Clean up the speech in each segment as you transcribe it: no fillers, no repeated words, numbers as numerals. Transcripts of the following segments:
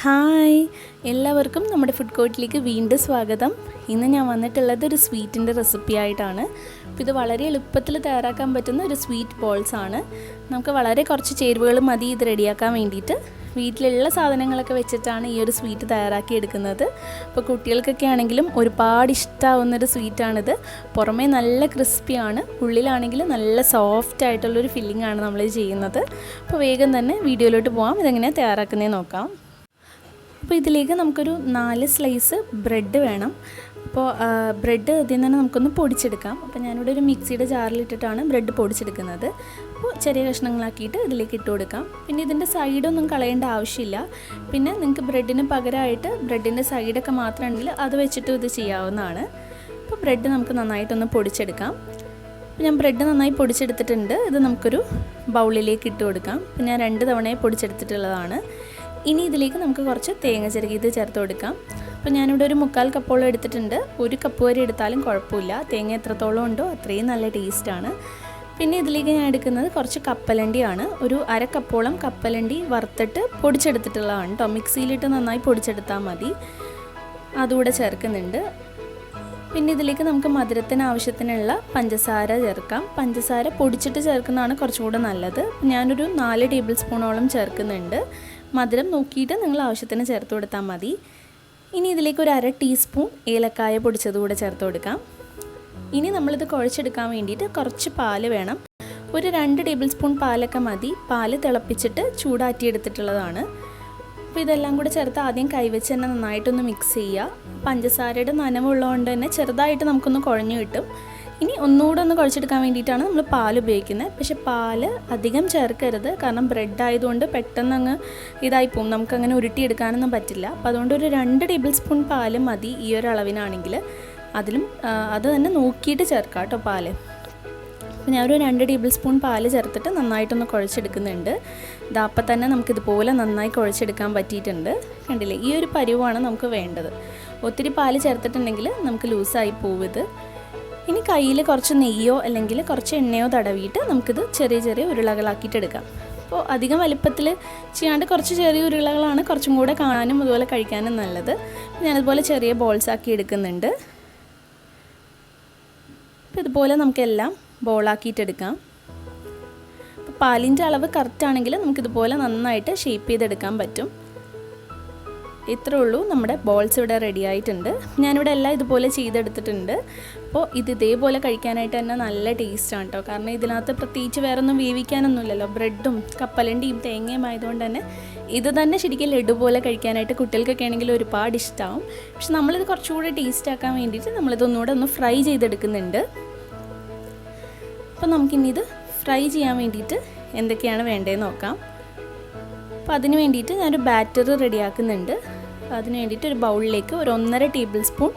Hi, എല്ലാവർക്കും നമ്മുടെ food കോർട്ടിലേക്ക് വീണ്ടും സ്വാഗതം. ഇന്ന് ഞാൻ വന്നിട്ടുള്ളത് ഒരു സ്വീറ്റിൻ്റെ റെസിപ്പി ആയിട്ടാണ്. അപ്പോൾ ഇത് വളരെ എളുപ്പത്തിൽ തയ്യാറാക്കാൻ പറ്റുന്ന ഒരു സ്വീറ്റ് ബോൾസ് ആണ്. നമുക്ക് വളരെ കുറച്ച് ചേരുവകൾ മതി ഇത് റെഡിയാക്കാൻ വേണ്ടിയിട്ട്. വീട്ടിലുള്ള സാധനങ്ങളൊക്കെ വെച്ചിട്ടാണ് ഈ ഒരു സ്വീറ്റ് തയ്യാറാക്കി എടുക്കുന്നത്. അപ്പോൾ കുട്ടികൾക്കൊക്കെ ആണെങ്കിലും ഒരുപാട് ഇഷ്ടമാവുന്നൊരു സ്വീറ്റാണിത്. പുറമേ നല്ല ക്രിസ്പിയാണ്, ഉള്ളിലാണെങ്കിൽ നല്ല സോഫ്റ്റ് ആയിട്ടുള്ളൊരു ഫില്ലിംഗ് ആണ് നമ്മൾ ചെയ്യുന്നത്. അപ്പോൾ വേഗം തന്നെ വീഡിയോയിലോട്ട് പോകാം. ഇതെങ്ങനെയാണ് തയ്യാറാക്കുന്നത് നോക്കാം. അപ്പോൾ ഇതിലേക്ക് നമുക്കൊരു 4 സ്ലൈസ് ബ്രെഡ് വേണം. അപ്പോൾ ബ്രെഡ് ഇതിൽ നിന്ന് നമുക്കൊന്ന് പൊടിച്ചെടുക്കാം. അപ്പോൾ ഞാനിവിടെ ഒരു മിക്സിയുടെ ജാറിലിട്ടിട്ടാണ് ബ്രെഡ് പൊടിച്ചെടുക്കുന്നത്. അപ്പോൾ ചെറിയ കഷ്ണങ്ങളാക്കിയിട്ട് ഇതിലേക്ക് ഇട്ട് കൊടുക്കാം. പിന്നെ ഇതിൻ്റെ സൈഡൊന്നും കളയേണ്ട ആവശ്യമില്ല. പിന്നെ നിങ്ങൾക്ക് ബ്രെഡിന് പകരമായിട്ട് ബ്രെഡിൻ്റെ സൈഡൊക്കെ മാത്രം ഉണ്ടെങ്കിൽ അത് വെച്ചിട്ട് ഇത് ചെയ്യാവുന്നതാണ്. അപ്പോൾ ബ്രെഡ് നമുക്ക് നന്നായിട്ടൊന്ന് പൊടിച്ചെടുക്കാം. അപ്പോൾ ഞാൻ ബ്രെഡ് നന്നായി പൊടിച്ചെടുത്തിട്ടുണ്ട്. ഇത് നമുക്കൊരു ബൗളിലേക്ക് ഇട്ട് കൊടുക്കാം. അപ്പോൾ ഞാൻ 2 തവണയായി പൊടിച്ചെടുത്തിട്ടുള്ളതാണ്. ഇനി ഇതിലേക്ക് നമുക്ക് കുറച്ച് തേങ്ങ ചിരകിയത് ചേർത്ത് കൊടുക്കാം. അപ്പോൾ ഞാനിവിടെ ഒരു 3/4 കപ്പോളം എടുത്തിട്ടുണ്ട്. 1 കപ്പ് വരെ എടുത്താലും കുഴപ്പമില്ല. തേങ്ങ എത്രത്തോളം ഉണ്ടോ അത്രയും നല്ല ടേസ്റ്റാണ്. പിന്നെ ഇതിലേക്ക് ഞാൻ എടുക്കുന്നത് കുറച്ച് കപ്പലണ്ടിയാണ്. ഒരു 1/2 കപ്പോളം കപ്പലണ്ടി വറുത്തിട്ട് പൊടിച്ചെടുത്തിട്ടുള്ളതാണ് കേട്ടോ. മിക്സിയിലിട്ട് നന്നായി പൊടിച്ചെടുത്താൽ മതി. അതുകൂടെ ചേർക്കുന്നുണ്ട്. പിന്നെ ഇതിലേക്ക് നമുക്ക് മധുരത്തിന് ആവശ്യത്തിനുള്ള പഞ്ചസാര ചേർക്കാം. പഞ്ചസാര പൊടിച്ചിട്ട് ചേർക്കുന്നതാണ് കുറച്ചുകൂടെ നല്ലത്. ഞാനൊരു 4 ടേബിൾ സ്പൂണോളം ചേർക്കുന്നുണ്ട്. മധുരം നോക്കിയിട്ട് നിങ്ങൾ ആവശ്യത്തിന് ചേർത്ത് കൊടുത്താൽ മതി. ഇനി ഇതിലേക്ക് ഒരു 1/2 ടീസ്പൂൺ ഏലക്കായ പൊടിച്ചതുകൂടെ ചേർത്ത് കൊടുക്കാം. ഇനി നമ്മളിത് കുഴച്ചെടുക്കാൻ വേണ്ടിയിട്ട് കുറച്ച് പാല് വേണം. ഒരു 2 ടേബിൾ സ്പൂൺ പാലൊക്കെ മതി. പാല് തിളപ്പിച്ചിട്ട് ചൂടാറ്റിയെടുത്തിട്ടുള്ളതാണ്. അപ്പോൾ ഇതെല്ലാം കൂടെ ചേർത്ത് ആദ്യം കൈവച്ച് തന്നെ നന്നായിട്ടൊന്ന് മിക്സ് ചെയ്യുക. പഞ്ചസാരയുടെ നനവുള്ളതുകൊണ്ട് തന്നെ ചെറുതായിട്ട് നമുക്കൊന്ന് കുഴഞ്ഞു കിട്ടും. ഇനി ഒന്നുകൂടെ ഒന്ന് കുഴച്ചെടുക്കാൻ വേണ്ടിയിട്ടാണ് നമ്മൾ പാൽ ഉപയോഗിക്കുന്നത്. പക്ഷേ പാല് അധികം ചേർക്കരുത്, കാരണം ബ്രെഡ് ആയതുകൊണ്ട് പെട്ടെന്ന് അങ്ങ് ഇതായിപ്പോവും, നമുക്കങ്ങനെ ഉരുട്ടിയെടുക്കാനൊന്നും പറ്റില്ല. അപ്പോൾ അതുകൊണ്ട് ഒരു 2 ടേബിൾ സ്പൂൺ പാല് മതി ഈ ഒരു അളവിനാണെങ്കിൽ. അതിലും അത് തന്നെ നോക്കിയിട്ട് ചേർക്കാം കേട്ടോ പാല്. അപ്പോൾ ഞാനൊരു 2 ടേബിൾ സ്പൂൺ പാല് ചേർത്തിട്ട് നന്നായിട്ടൊന്ന് കുഴച്ചെടുക്കുന്നുണ്ട്. ഇതപ്പം തന്നെ നമുക്കിതുപോലെ നന്നായി കുഴച്ചെടുക്കാൻ പറ്റിയിട്ടുണ്ട്. കണ്ടില്ലേ, ഈ ഒരു പരുവാണ് നമുക്ക് വേണ്ടത്. ഒത്തിരി പാല് ചേർത്തിട്ടുണ്ടെങ്കിൽ നമുക്ക് ലൂസായി പോവുത്. ഇനി കയ്യിൽ കുറച്ച് നെയ്യോ അല്ലെങ്കിൽ കുറച്ച് എണ്ണയോ തടവിയിട്ട് നമുക്കിത് ചെറിയ ചെറിയ ഉരുളകളാക്കിയിട്ട് എടുക്കാം. അപ്പോൾ അധികം വലിപ്പത്തിൽ ചെയ്യാണ്ട് കുറച്ച് ചെറിയ ഉരുളകളാണ് കുറച്ചും കൂടെ കാണാനും അതുപോലെ കഴിക്കാനും നല്ലത്. ഞാനിതുപോലെ ചെറിയ ബോൾസ് ആക്കി എടുക്കുന്നുണ്ട്. അപ്പോൾ ഇതുപോലെ നമുക്കെല്ലാം ബോളാക്കിയിട്ടെടുക്കാം. അപ്പോൾ പാലിൻ്റെ അളവ് കറക്റ്റ് ആണെങ്കിൽ നമുക്കിതുപോലെ നന്നായിട്ട് ഷേപ്പ് ചെയ്തെടുക്കാൻ പറ്റും. ഇത്രേ ഉള്ളൂ, നമ്മുടെ ബോൾസ് ഇവിടെ റെഡി ആയിട്ടുണ്ട്. ഞാനിവിടെ എല്ലാം ഇതുപോലെ ചെയ്തെടുത്തിട്ടുണ്ട്. അപ്പോൾ ഇത് ഇതേപോലെ കഴിക്കാനായിട്ട് തന്നെ നല്ല ടേസ്റ്റാണ് കേട്ടോ. കാരണം ഇതിനകത്ത് പ്രത്യേകിച്ച് വേറെ ഒന്നും വേവിക്കാനൊന്നുമില്ലല്ലോ. ബ്രെഡും കപ്പലണ്ടിയും തേങ്ങയും ആയതുകൊണ്ട് തന്നെ ഇത് തന്നെ ശരിക്കും ലഡു പോലെ കഴിക്കാനായിട്ട് കുട്ടികൾക്കൊക്കെ ആണെങ്കിൽ ഒരുപാട് ഇഷ്ടമാവും. പക്ഷെ നമ്മളിത് കുറച്ചുകൂടി ടേസ്റ്റ് ആക്കാൻ വേണ്ടിയിട്ട് നമ്മളിതൊന്നുകൂടെ ഒന്ന് ഫ്രൈ ചെയ്തെടുക്കുന്നുണ്ട്. അപ്പോൾ നമുക്കിനി ഇത് ഫ്രൈ ചെയ്യാൻ വേണ്ടിയിട്ട് എന്തൊക്കെയാണ് വേണ്ടതെന്ന് നോക്കാം. അപ്പോൾ അതിന് വേണ്ടിയിട്ട് ഞാനൊരു ബാറ്റർ റെഡിയാക്കുന്നുണ്ട്. അതിന് വേണ്ടിയിട്ട് ഒരു ബൗളിലേക്ക് ഒരു 1.5 ടേബിൾ സ്പൂൺ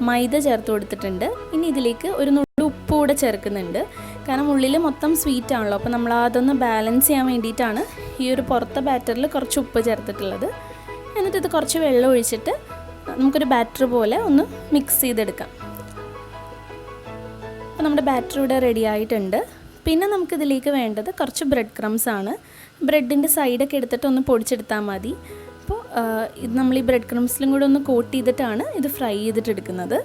മൈദ ചേർത്ത് കൊടുത്തിട്ടുണ്ട്. ഇനി ഇതിലേക്ക് ഒരു നുള്ളു ഉപ്പ് കൂടെ ചേർക്കുന്നുണ്ട്. കാരണം ഉള്ളിൽ മൊത്തം സ്വീറ്റ് ആണല്ലോ. അപ്പോൾ നമ്മൾ അതൊന്ന് ബാലൻസ് ചെയ്യാൻ വേണ്ടിയിട്ടാണ് ഈ ഒരു പുറത്തെ ബാറ്ററിൽ കുറച്ച് ഉപ്പ് ചേർത്തിട്ടുള്ളത്. എന്നിട്ട് ഇത് കുറച്ച് വെള്ളം ഒഴിച്ചിട്ട് നമുക്കൊരു ബാറ്റർ പോലെ ഒന്ന് മിക്സ് ചെയ്തെടുക്കാം. അപ്പോൾ നമ്മുടെ ബാറ്റർ ഇവിടെ റെഡി ആയിട്ടുണ്ട്. പിന്നെ നമുക്കിതിലേക്ക് വേണ്ടത് കുറച്ച് ബ്രെഡ് ക്രംസ് ആണ്. ബ്രെഡിൻ്റെ സൈഡൊക്കെ എടുത്തിട്ട് ഒന്ന് പൊടിച്ചെടുത്താൽ മതി. അപ്പോൾ ഇത് നമ്മൾ ഈ ബ്രെഡ് ക്രംസിലും കൂടെ ഒന്ന് കോട്ട് ചെയ്തിട്ടാണ് ഇത് ഫ്രൈ ചെയ്തിട്ടെടുക്കുന്നത്.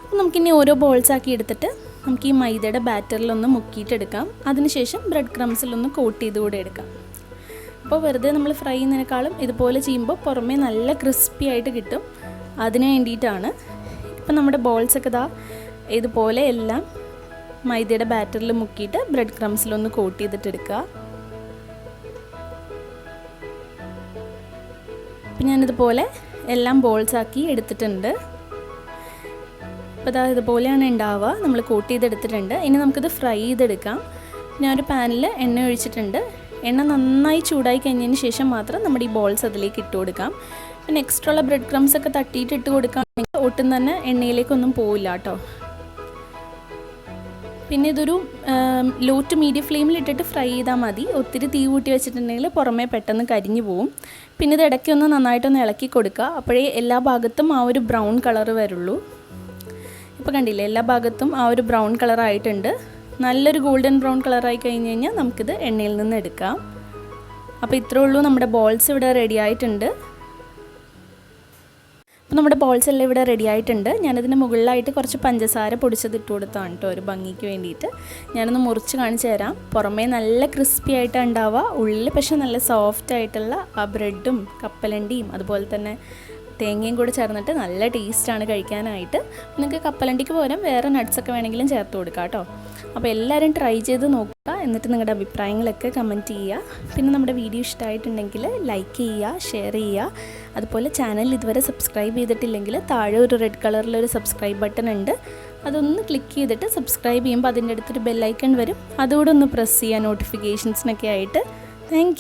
അപ്പോൾ നമുക്കിനി ഓരോ ബോൾസ് ആക്കി എടുത്തിട്ട് നമുക്ക് ഈ മൈദയുടെ ബാറ്ററിലൊന്ന് മുക്കിയിട്ടെടുക്കാം. അതിനുശേഷം ബ്രെഡ് ക്രംസിലൊന്ന് കോട്ട് ചെയ്ത് കൂടെ എടുക്കാം. അപ്പോൾ വെറുതെ നമ്മൾ ഫ്രൈ ചെയ്യുന്നതിനേക്കാളും ഇതുപോലെ ചെയ്യുമ്പോൾ പുറമേ നല്ല ക്രിസ്പി ആയിട്ട് കിട്ടും. അതിന് വേണ്ടിയിട്ടാണ്. ഇപ്പം നമ്മുടെ ബോൾസൊക്കെ ഇതുപോലെ എല്ലാം മൈദയുടെ ബാറ്ററിൽ മുക്കിയിട്ട് ബ്രെഡ് ക്രംസിലൊന്ന് കോട്ട് ചെയ്തിട്ടെടുക്കുക. അപ്പം ഞാനിതുപോലെ എല്ലാം ബോൾസാക്കി എടുത്തിട്ടുണ്ട്. അപ്പോൾ ഇതുപോലെയാണ് ഉണ്ടാവുക. നമ്മൾ കോട്ട് ചെയ്തെടുത്തിട്ടുണ്ട്. ഇനി നമുക്കിത് ഫ്രൈ ചെയ്തെടുക്കാം. ഞാനൊരു പാനിൽ എണ്ണ ഒഴിച്ചിട്ടുണ്ട്. എണ്ണ നന്നായി ചൂടായി കഴിഞ്ഞതിന് ശേഷം മാത്രം നമ്മുടെ ഈ ബോൾസ് അതിലേക്ക് ഇട്ട് കൊടുക്കാം. പിന്നെ എക്സ്ട്രാ ഉള്ള ബ്രെഡ് ക്രംസ് ഒക്കെ തട്ടിയിട്ട് ഇട്ട് കൊടുക്കുകയാണെങ്കിൽ ഒട്ടും തന്നെ എണ്ണയിലേക്കൊന്നും പോവില്ല കേട്ടോ. പിന്നെ ഇതൊരു ലോ ടു മീഡിയം ഫ്ലെയിമിൽ ഇട്ടിട്ട് ഫ്രൈ ചെയ്താൽ മതി. ഒത്തിരി തീ കൂട്ടി വെച്ചിട്ടുണ്ടെങ്കിൽ പുറമേ പെട്ടെന്ന് കരിഞ്ഞു പോവും. പിന്നെ ഇത് ഇടയ്ക്കൊന്ന് നന്നായിട്ടൊന്ന് ഇളക്കി കൊടുക്കുക. അപ്പോഴേ എല്ലാ ഭാഗത്തും ആ ഒരു ബ്രൗൺ കളർ വരുള്ളൂ. ഇപ്പോൾ കണ്ടില്ലേ, എല്ലാ ഭാഗത്തും ആ ഒരു ബ്രൗൺ കളറായിട്ടുണ്ട്. നല്ലൊരു ഗോൾഡൻ ബ്രൗൺ കളറായി കഴിഞ്ഞ് കഴിഞ്ഞാൽ നമുക്കിത് എണ്ണയിൽ നിന്ന് എടുക്കാം. അപ്പോൾ ഇത്രേ ഉള്ളൂ, നമ്മുടെ ബോൾസ് ഇവിടെ റെഡി ആയിട്ടുണ്ട്. അപ്പോൾ നമ്മുടെ ബോൾസ് എല്ലാം ഇവിടെ റെഡി ആയിട്ടുണ്ട്. ഞാനതിന് മുകളിലായിട്ട് കുറച്ച് പഞ്ചസാര പൊടിച്ചത് ഇട്ട് കൊടുത്താണ് കേട്ടോ, ഒരു ഭംഗിക്ക് വേണ്ടിയിട്ട്. ഞാനൊന്ന് മുറിച്ച് കാണിച്ചു തരാം. പുറമേ നല്ല ക്രിസ്പി ആയിട്ടാണ് ഉണ്ടാവുക, ഉള്ളിൽ പക്ഷേ നല്ല സോഫ്റ്റ് ആയിട്ടുള്ള ആ ബ്രെഡും കപ്പലണ്ടിയും അതുപോലെ തന്നെ തേങ്ങയും കൂടെ ചേർന്നിട്ട് നല്ല ടേസ്റ്റാണ് കഴിക്കാനായിട്ട്. നിങ്ങൾക്ക് കപ്പലണ്ടിക്ക് പകരം വേറെ നട്ട്സൊക്കെ വേണമെങ്കിലും ചേർത്ത് കൊടുക്കാം കേട്ടോ. അപ്പോൾ എല്ലാവരും ട്രൈ ചെയ്ത് നോക്കുക, എന്നിട്ട് നിങ്ങളുടെ അഭിപ്രായങ്ങളൊക്കെ കമൻറ്റ് ചെയ്യുക. പിന്നെ നമ്മുടെ വീഡിയോ ഇഷ്ടമായിട്ടുണ്ടെങ്കിൽ ലൈക്ക് ചെയ്യുക, ഷെയർ ചെയ്യുക. അതുപോലെ ചാനൽ ഇതുവരെ സബ്സ്ക്രൈബ് ചെയ്തിട്ടില്ലെങ്കിൽ താഴെ ഒരു റെഡ് കളറിലൊരു സബ്സ്ക്രൈബ് ബട്ടൺ ഉണ്ട്, അതൊന്ന് ക്ലിക്ക് ചെയ്തിട്ട് സബ്സ്ക്രൈബ് ചെയ്യുമ്പോൾ അതിൻ്റെ അടുത്തൊരു ബെല്ലൈക്കൺ വരും, അതുകൂടെ ഒന്ന് പ്രസ് ചെയ്യുക നോട്ടിഫിക്കേഷൻസിനൊക്കെ ആയിട്ട്. Thank you.